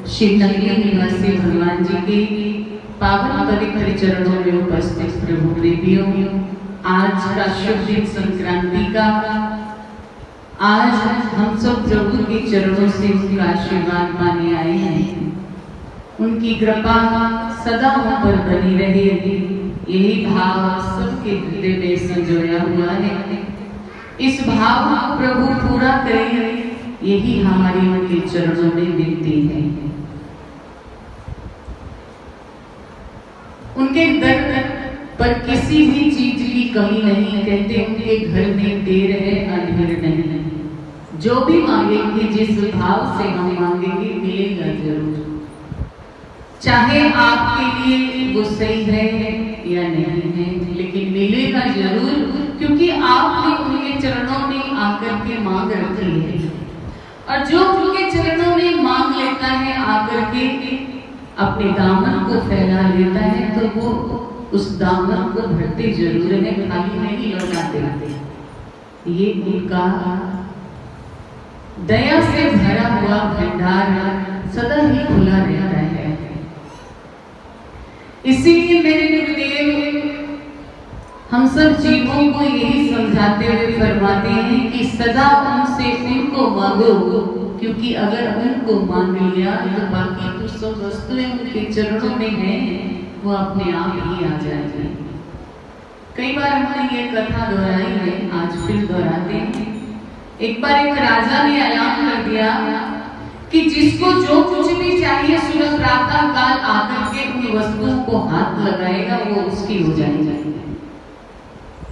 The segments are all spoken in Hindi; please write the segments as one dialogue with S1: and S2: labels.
S1: शिवनगरी निवासी भगवान जी के पावन पवित्र चरणों में उपस्थित प्रभु देवियों, आज का शुभ दिन संक्रांति का। आज हम सब प्रभु के चरणों से उनका आशीर्वाद पाने आए हैं। उनकी कृपा सदा हम पर बनी रहे, यही भाव सबके हृदय में संजोया हुआ है। इस भाव को प्रभु पूरा करें, यही हमारी उनके चरणों में विनती है। उनके दर पर किसी भी चीज की कमी नहीं, कहते उनके घर में देर है अंधेर नहीं। जो भी मांगेंगे, जिस भाव से हम मांगेंगे, मिलेगा जरूर। चाहे आपके लिए वो सही है या नहीं है, लेकिन मिलेगा जरूर, क्योंकि आपने उनके चरणों में आकर के मांग रखी है। और जो उनके चरणों में मांग लेता है आकर के, अपने दामन को फैला लेता है, तो वो उस दामन को भरते जरूर है, खाली नहीं लौटाते। ये उनका दया से भरा हुआ भंडार सदा ही खुला रहता है। इसीलिए मेरे गुरुदेव हम सब जीवों को यही समझाते हुए फरमाते हैं कि सदा उनसे उनको मांगो, क्योंकि अगर उनको मांग लिया तो बाकी तो सब वस्तुएं उनके चरणों में हैं, वो अपने आप ही आ जाएगी। कई बार हमने ये कथा दोहराई है, आज फिर दोहराते हैं। एक बार एक राजा ने ऐलान कर दिया कि जिसको जो कुछ भी चाहिए सुबह प्रातः काल आकर के उन वस्तुओं को हाथ लगाएगा, वो उसकी हो जाएगी।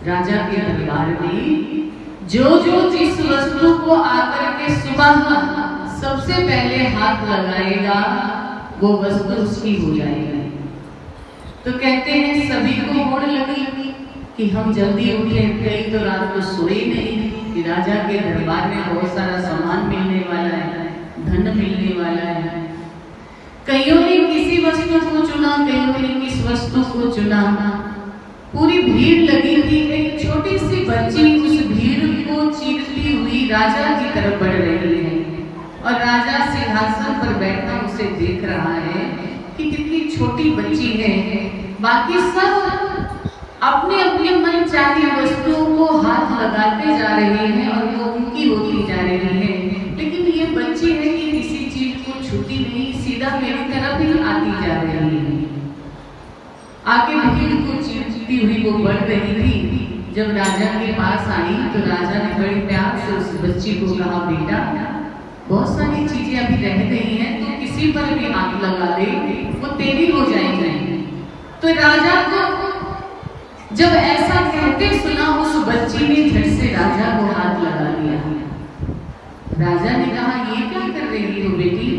S1: राजा के दरबार में जो जिस वस्तु को आकर के सुबह सबसे पहले हाथ लगाएगा, वो वस्तु उसकी हो जाएगी। तो कहते हैं सभी को होड़ लगी कि हम जल्दी उठे, कई तो रात को सोए नहीं कि राजा के दरबार में बहुत सारा सामान मिलने वाला है, धन मिलने वाला है। कईयों ने किसी वस्तु को चुना, कईयों ने किस वस्तु को चुना। पूरी भीड़ लगी थी। एक छोटी सी बच्ची उस भीड़ को चीरती हुई राजा की तरफ बढ़ रही है, और राजा सिंहासन पर बैठा उसे देख रहा है कि कितनी छोटी बच्ची है। बाकी सब अपने अपने मन चाहे वस्तुओं को हाथ लगाते जा रहे हैं और वो उनकी होती जा रही है, लेकिन ये बच्ची है कि किसी चीज को छूती नहीं, सीधा मेरी तरफ ही आती जा रही है। आगे भीड़ को चीरती हुई वो बढ़ रही थी। जब राजा के पास आई तो राजा ने बड़े प्यार से उस बच्ची को कहा, बेटा बहुत सारी चीजें अभी रह गई हैं, तो किसी पर भी हाथ लगा दे, वो तेरी हो जाएगी। तो राजा को जब ऐसा कहते सुना, उस बच्ची ने झट से राजा को हाथ लगा लिया। राजा ने कहा, ये क्या कर रही हो बेटी?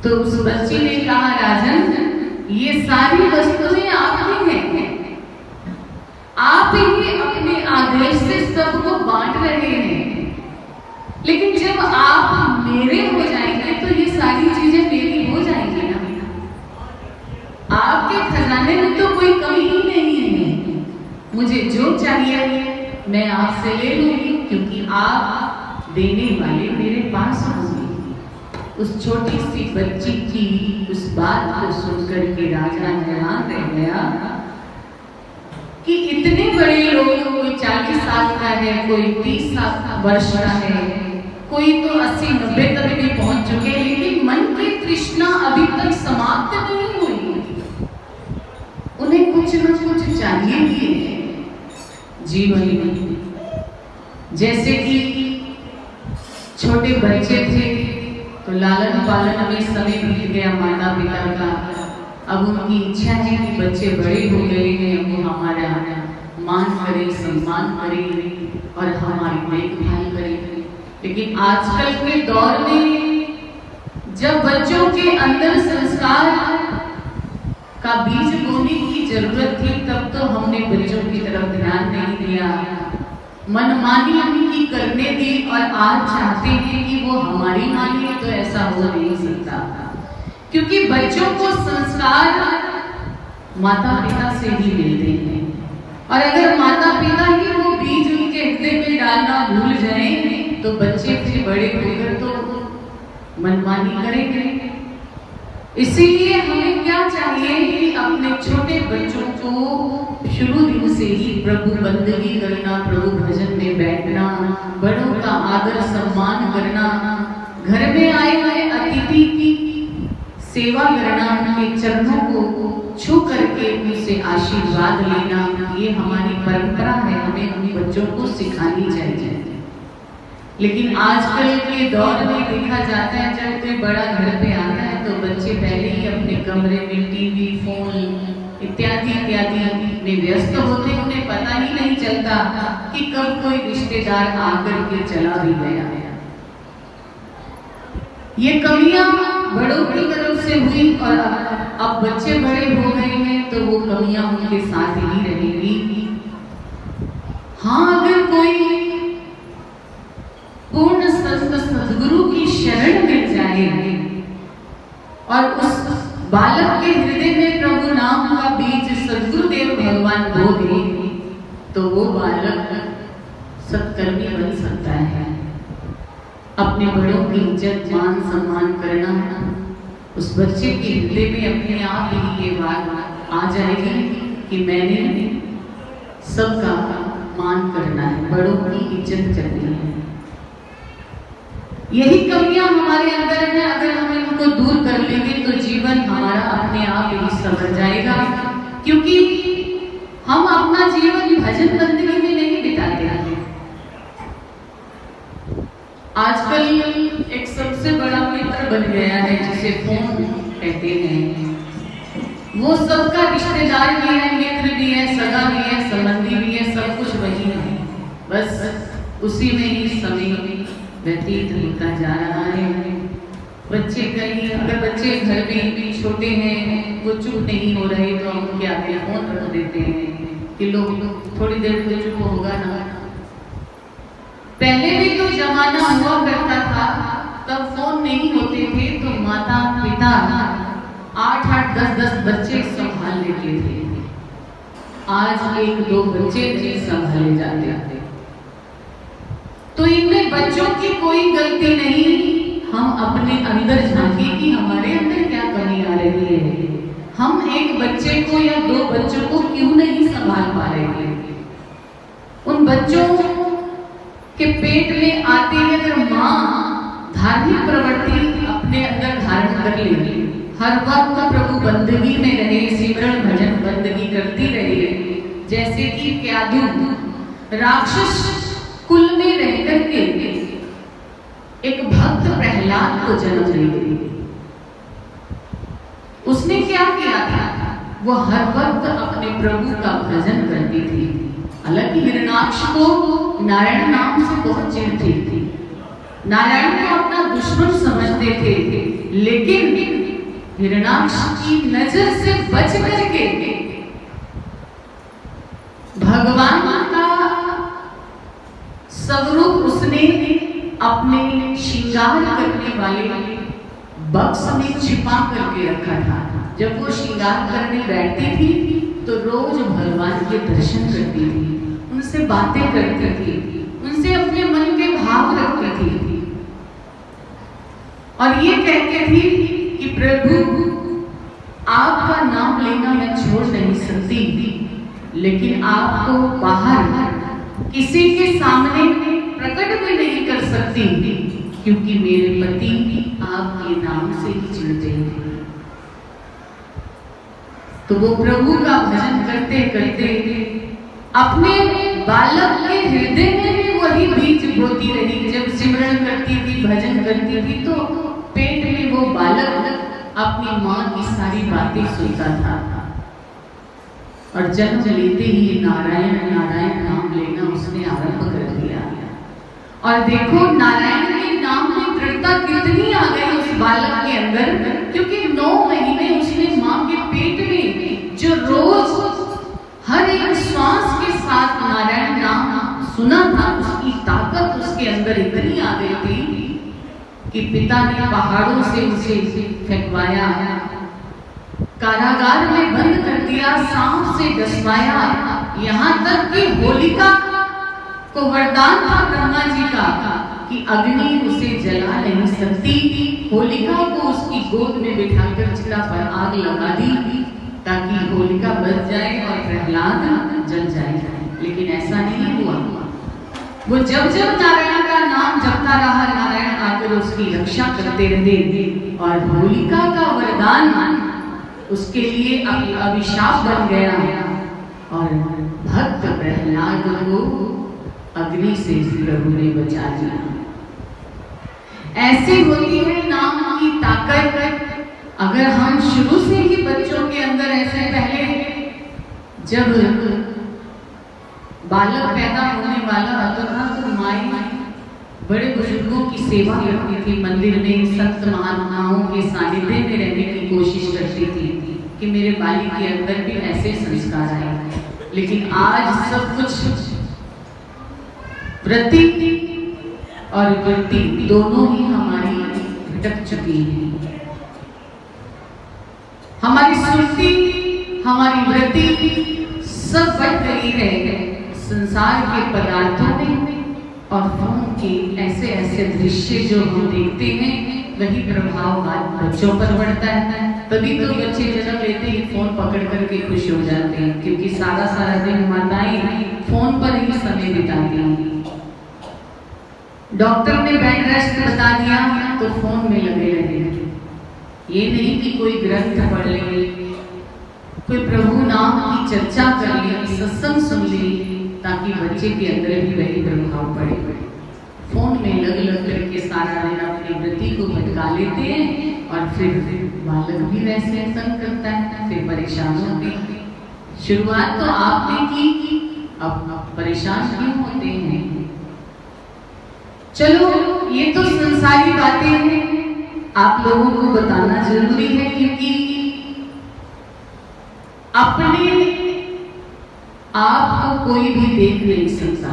S1: तो उस बच्ची ने कहा, राजन ये सारी वस्तुएं आपकी हैं, आप ही अपने आदेश से सबको बांट रहे हैं, लेकिन जब आप मेरे हो जाएंगे तो ये सारी चीजें मेरी हो जाएंगी ना। आपके खजाने में तो कोई कमी ही नहीं है। मुझे जो चाहिए मैं आपसे ले लूंगी, क्योंकि आप देने वाले मेरे पास होंगे। उस छोटी सी बच्ची की उस बात को सुनकर के राजा हैरान रह गया कि इतने बड़े लोग, कोई 40 साल का है, कोई 30 वर्ष का है, कोई तो 80-90 तक भी पहुंच चुके, लेकिन मन की तृष्णा अभी तक समाप्त नहीं हुई। उन्हें कुछ न कुछ चाहिए ही है जीवन में। जैसे कि छोटे बच्चे थे तो लालन पालन में समय बीत गया माता पिता का, अब उनकी इच्छा है कि बच्चे बड़े हो गए हैं, वो हमारा मान करें, सम्मान करें और हमारी देखभाल करें। लेकिन आजकल के दौर में जब बच्चों के अंदर संस्कार का बीज बोने की जरूरत थी, तब तो हमने बच्चों की तरफ ध्यान नहीं दिया, मनमानी उनकी करने दी, और आज चाहते हैं कि वो हमारी माने, तो ऐसा हो नहीं सकता। क्योंकि बच्चों को संस्कार माता पिता से ही मिलते हैं, और अगर माता पिता ही वो बीज उनके हृदय में डालना भूल जाए तो बच्चे फिर बड़े होकर तो मनमानी करेंगे। इसीलिए हमें क्या चाहिए कि अपने छोटे बच्चों को शुरू दिन से ही प्रभु बंदगी करना, प्रभु भजन में बैठना, बड़ों का आदर सम्मान करना, घर में आए हुए अतिथि की सेवा करना, उनके चरणों को छू करके उनसे आशीर्वाद लेना, ये हमारी परंपरा है, हमें अपने बच्चों को सिखानी चाहिए। लेकिन आजकल के दौर में देखा जाता है जब कोई बड़ा घर पे आता है तो बच्चे पहले ही अपने कमरे में टीवी, फोन इत्यादि इत्यादि में व्यस्त होते हैं। उन्हें पता ही नहीं चलता कि कब कोई रिश्तेदार आकर के चला भी गया। ये कमियां बड़ों की तरफ से हुई और अब बच्चे बड़े हो गए हैं तो वो कमियां उनके साथ ही रहेंगी। हाँ, अगर कोई पूर्ण संत सद्गुरु की शरण मिल जाए और उस बालक के हृदय में प्रभु नाम का बीज सद्गुरुदेव भगवान बो दे तो वो बालक सत्कर्मी बन सकता है। अपने बड़ों की इज्जत मान सम्मान करना, उस बच्चे के हृदय में अपने आप ही ये बात आ जाएगी कि मैंने सबका मान करना है, बड़ों की इज्जत करनी है। यही कमियां हमारे अंदर है, अगर हम इनको दूर कर लेंगे तो जीवन हमारा अपने आप ही संवर जाएगा। क्योंकि हम अपना जीवन भजन बंदगी में नहीं बिताते हैं। आजकल एक सबसे बड़ा मित्र बन गया है जिसे फोन कहते हैं। वो सबका रिश्तेदार भी है, मित्र भी है, सगा भी है, संबंधी भी है, सब कुछ वही है। बस उसी में ही समय व्यतीत होता जा रहा है। बच्चे कहीं, अगर बच्चे घर में छोटे हैं, वो चुप नहीं हो रहे तो हम क्या आगे फोन रख देते हैं कि लोग थोड़ी देर तो चुप होगा ना। पहले भी तो जमाना हुआ करता था, तब फोन नहीं होते थे तो माता पिता 8-8, 10-10 बच्चे संभाल लेते थे। आज 1-2 बच्चे नहीं संभाले जाते। तो इनमें बच्चों की कोई गलती नहीं। हम अपने अंदर झांके कि हमारे अंदर क्या कमी आ रही है। हम एक बच्चे को या 2 बच्चों को क्यों नहीं संभाल पा रहे हैं। उन बच्चों के पेट में आते ही अगर माँ धार्मिक प्रवृत्ति अपने अंदर धारण कर लेगी, हर वक्त प्रभु बंदगी में रहे, सिमरन भजन बंदगी करती रहे, जैसे कि क्यादू राक्षस कुल में रह करके एक भक्त प्रहलाद को जन्म दी। उसने क्या किया था? वो हर वक्त अपने प्रभु का भजन करती थी। हालांकि हिरण्याक्ष को नारायण नाम से बहुत चिढ़ती थी, नारायण को अपना दुश्मन समझते थे, लेकिन हिरण्याक्ष की नजर से बच करके भगवान का स्वरूप उसने अपने श्रृंगार करने वाले बक्स में छिपा करके रखा था। जब वो श्रृंगार करने बैठती थी तो रोज भगवान के दर्शन करती थी, उनसे बातें करती थी, उनसे अपने मन के भाव रखती थी और ये कहती थी कि प्रभु आपका नाम लेना मैं छोड़ नहीं सकती, लेकिन आपको बाहर किसी के सामने प्रकट भी नहीं कर सकती, क्योंकि मेरे पति आपके नाम से ही चिढ़ते हैं। तो वो प्रभु का भजन करते करते अपने बालक के हृदय में भी वही बीज बोती रही। जब सिमरन करती थी, भजन करती थी, तो पेट में वो बालक अपनी माँ की सारी बातें सुनता था और जन्म लेते ही नारायण नारायण नाम लेना उसने आरंभ कर दिया। और देखो नारायण के नाम में दृढ़ता कितनी आ गई उस बालक के अंदर, क्योंकि 9 महीने उसने माँ के पेट में जो रोज हर एक श्वास के साथ नारायण नाम सुना था, उसकी ताकत उसके अंदर इतनी आ गई थी कि पिता ने पहाड़ों से उसे फेंकवाया, कारागार में बंद कर दिया, सांप से डसवाया, यहाँ तक कि होलिका को वरदान था ब्रह्मा जी का कि अग्नि उसे जला नहीं सकती। होलिका को उसकी गोद में बिठाकर चिता पर आग लगा दी ताकि होलिका बच जाए और प्रहलाद जल जाए, लेकिन ऐसा नहीं हुआ। वो जब जब नारायण का नाम जपता रहा, नारायण आकर उसकी रक्षा करते रहे और होलिका का वरदान उसके लिए अभिशाप बन गया और भक्त प्रहलाद को अग्नि से प्रभु ने बचा दिया। ऐसी होती है नाम की ताकत। अगर हम शुरू से ही बच्चों के अंदर ऐसे, पहले जब बालक पैदा होने वाला होता था तो माई बड़े बुजुर्गों की सेवा करती थी, मंदिर में संत महात्माओं के सानिध्य में रहने की कोशिश करती थी कि मेरे बालिक के अंदर भी ऐसे संस्कार आए। लेकिन आज सब कुछ वृत्ति और वृत्ति दोनों ही हमारी भटक चुकी है। हमारी सुरती, हमारी वृत्ति सब बढ़ गई है संसार के पदार्थों में और फोन के ऐसे ऐसे दृश्य जो हम देखते हैं, वही प्रभाव बच्चों पर पड़ता है। तभी तो बच्चे जन्म लेते ही फोन पकड़ करके खुश हो जाते हैं, क्योंकि सारा सारा दिन माताएं फोन पर ही समय बिताती हैं। डॉक्टर ने बेड रेस्ट बता दिया तो फोन में लगे रहे। ये नहीं कि कोई ग्रंथ पढ़ ले, कोई प्रभु नाम की चर्चा कर ले, सत्संग सुन ले, ताकि बच्चे के अंदर भी वही प्रभाव पड़े। फोन में लग लग करके सारा दिन अपनी वृत्ति को भटका लेते हैं और फिर बालक भी वैसे तंग करता है, फिर परेशान होते हैं। शुरुआत तो आपने की, अब परेशान क्यों होते हैं? चलो ये तो संसारी बातें हैं, आप लोगों को बताना जरूरी है, क्योंकि अपने आप को कोई भी देख नहीं सकता।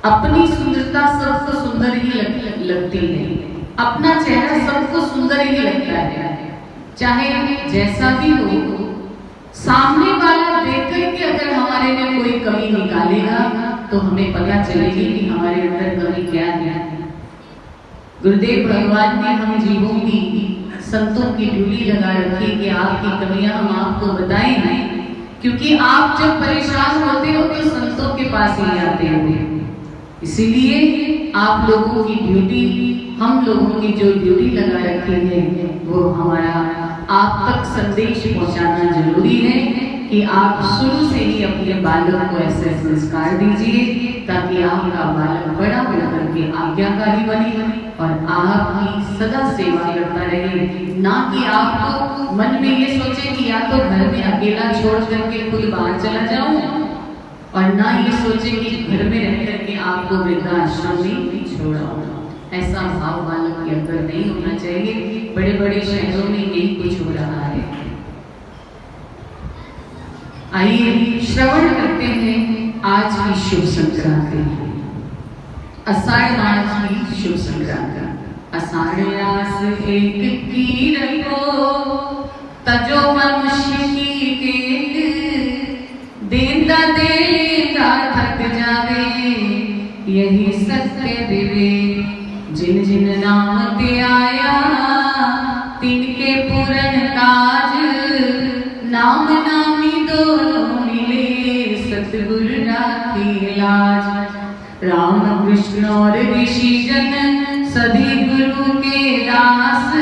S1: अपनी सुंदरता सबको सुंदर ही लगती है, अपना चेहरा सबको सुंदर ही लगता है, चाहे जैसा भी हो। सामने वाला देख करके अगर हमारे में कोई कमी निकालेगा तो हमें पता चलेगी कि हमारे अंदर कमी क्या है। गुरुदेव भगवान ने हम जीवों की, संतों की ड्यूटी लगा रखी कि आपकी कमियां हम आपको बताएं, क्योंकि आप जब परेशान होते हो तो संतों के पास ही आते हो। इसीलिए आप लोगों की ड्यूटी, हम लोगों की जो ड्यूटी लगा रखी है, वो हमारा आप तक संदेश पहुंचाना जरूरी है कि आप शुरू से ही अपने बालक को ऐसे संस्कार दीजिए ताकि आपका बालक बड़ा होकर के आज्ञाकारी बने और आपकी सदा सेवा करता रहे। ना कि आपको मन में ये सोचे कि या तो घर में अकेला छोड़ करके खुद बाहर चला जाऊं, और ना ये सोचे कि घर में रह करके आपको वृद्धाश्रम में छोड़ाऊं। ऐसा भाव बालक के अंदर नहीं होना चाहिए। बड़े बड़े शहरों में यही कुछ हो रहा है। आइए श्रवण करते हैं आज की शुभ संक्रांति, आषाढ़ मास की शुभ संक्रांति। आषाढ़ मास एक की रखो तजो मनुष्य की टेक, देता देता थक जावे यही सत्य विवेक। जिन जिन नाम ते आया तिनके पूरन काज, नाम नामी दोनों मिले सतगुरु राखी लाज। राम कृष्ण और ऋषि जन सभी गुरु के दास,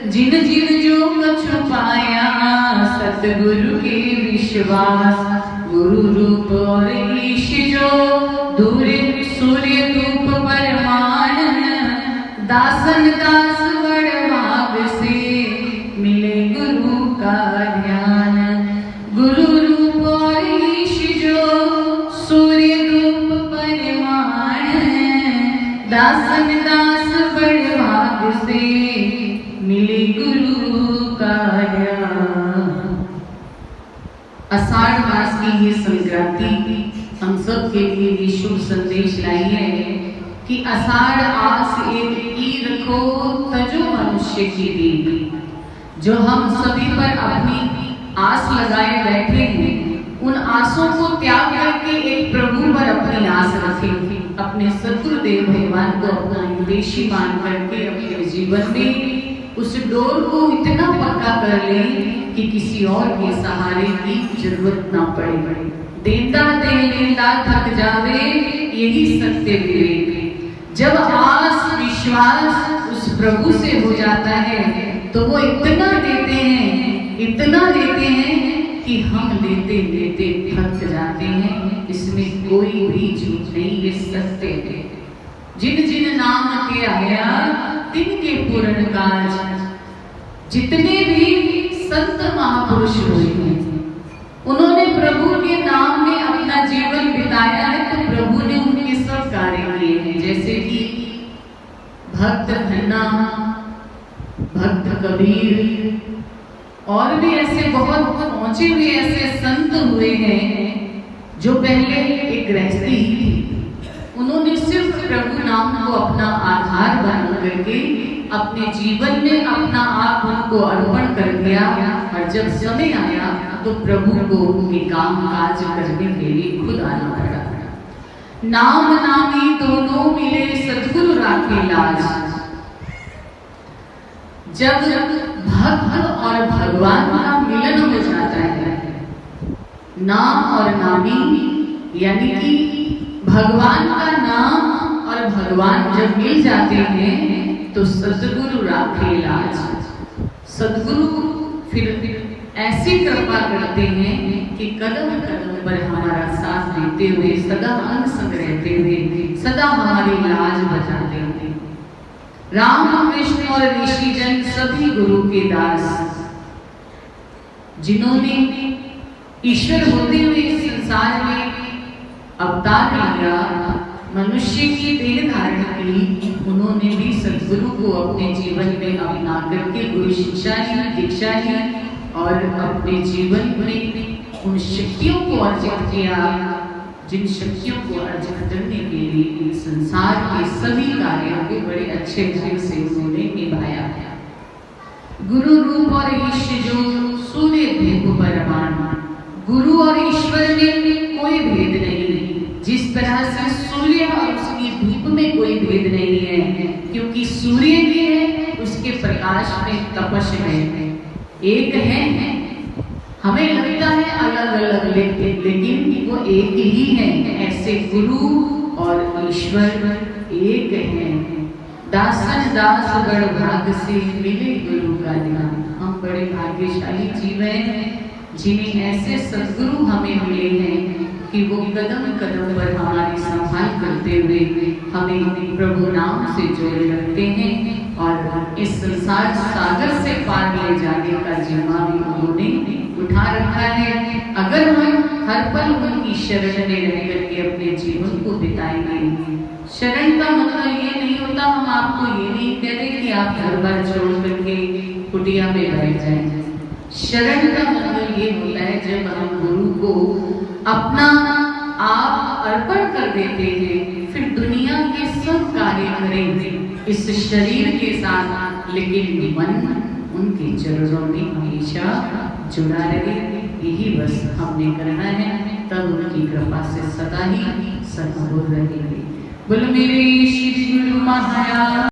S1: जिन जिन जो कछु पाया सतगुरु के विश्वास। गुरु रूप और ईश जो दूर सूर्य धूप परमान, दासन दास बड़ भाग से मिले गुरु का ध्यान। गुरु रूप और ईश जो सूर्य धूप परमान, दासन दास बड़ भाग से मिले गुरु का ध्यान। आषाढ़ मास की ये संक्रांति हम सब के लिए भी शुभ संदेश लाई है कि आषाढ़ आस एक की रखो तजो मनुष्य की देवी। जो हम सभी पर अपनी आस लगाए बैठे हैं उन आसों को त्याग करके एक प्रभु पर अपनी आस रखें, अपने सतगुरुदेव भगवान को अपना हितैषी मान करके अपने जीवन में उस डोर को इतना पक्का कर लें कि किसी और के सहारे की जरूरत ना पड़े। देता दे लेता थक जावे, यही सत्य विवेक। जब आस विश्वास उस प्रभु से हो जाता है तो वो इतना देते हैं कि हम लेते लेते थक जाते हैं। इसमें कोई भी झूठ नहीं, ये सत्य है। जिन जिन नाम के आया तिनके पूर्ण काज। जितने भी संत महापुरुष हुए हैं उन्होंने प्रभु के नाम में अपना जीवन बिताया है, तो प्रभु ने उनके सब कार्य किए हैं। जैसे कि भक्त धन्ना, भक्त कबीर और भी ऐसे बहुत पहुंचे हुए ऐसे संत हुए हैं जो पहले एक गृहस्थी थी, उन्होंने सिर्फ प्रभु नाम को अपना आधार बना करके अपने जीवन में अपना आप उनको अर्पण कर दिया। और जब समय आया तो प्रभु को उनके काम काज करने के लिए खुद आना पड़ा। नाम नामी दोनों मिले सतगुरु राखे लाज। जब भक्त और भगवान का मिलन हो जाता है, नाम और नामी यानी कि भगवान का नाम और भगवान जब मिल जाते हैं तो सतगुरु राखे लाज। सतगुरु फिर ऐसी कृपा करते हैं कि कदम कदम पर हमारा साथ देते हुए, सदा अंग संग रहते हुए, सदा हमारी लाज बचाते हुए। राम कृष्ण और ऋषिजन सभी गुरु के दास, जिन्होंने ईश्वर होते हुए इस संसार में अवतार लिया, मनुष्य की देह धारण की, उन्होंने भी सद्गुरु को अपने जीवन में अपना करके गुरु शिक्षा ली, दीक्षा ली और अपने जीवन में उन शक्तियों को अर्जित किया जिन शक्तियों को अर्जित करने के लिए संसार के सभी कार्यों को बड़े अच्छे ढंग से उन्होंने निभाया। गुरु रूप और ईश्वर जो सूर्य धूप परमान, गुरु और ईश्वर में कोई भेद नहीं। जिस तरह से सूर्य और उसकी धूप में कोई भेद नहीं है, क्योंकि सूर्य भी है, उसके प्रकाश में तपश है, एक है। हमें लगता है अलग अलग लेकिन वो एक ही है। ऐसे गुरु और ईश्वर एक है। दासन दास बड़ भाग से मिले गुरु का ध्यान। हम बड़े भाग्यशाली जीव हैं जिन्हें ऐसे सद्गुरु हमें मिले हैं कि वो कदम कदम पर हमारी संभाल करते हुए हमें प्रभु नाम से जोड़े रखते हैं और इस संसार सागर से पार ले जाने का जिम्मा भी उन्होंने उठा रखा है। अगर हम हर पल उनकी शरण में रह करके अपने जीवन को बिताएंगे। शरण का मतलब ये नहीं होता, हम आपको ये नहीं कहते कि आप घर बार छोड़ करके कुटिया में बैठ जाएं। शरण का मतलब ये होता है जब हम गुरु को अपना आप अर्पण कर देते हैं, फिर दुनिया के सब कार्य करें इस शरीर के साथ, लेकिन मन उनके चरणों में हमेशा जुड़ा रहे। यही बस हमने करना है, तब उनकी कृपा से सदा ही सद्गुरु रहेंगे। बोलो मेरे श्री गुरु महाराज।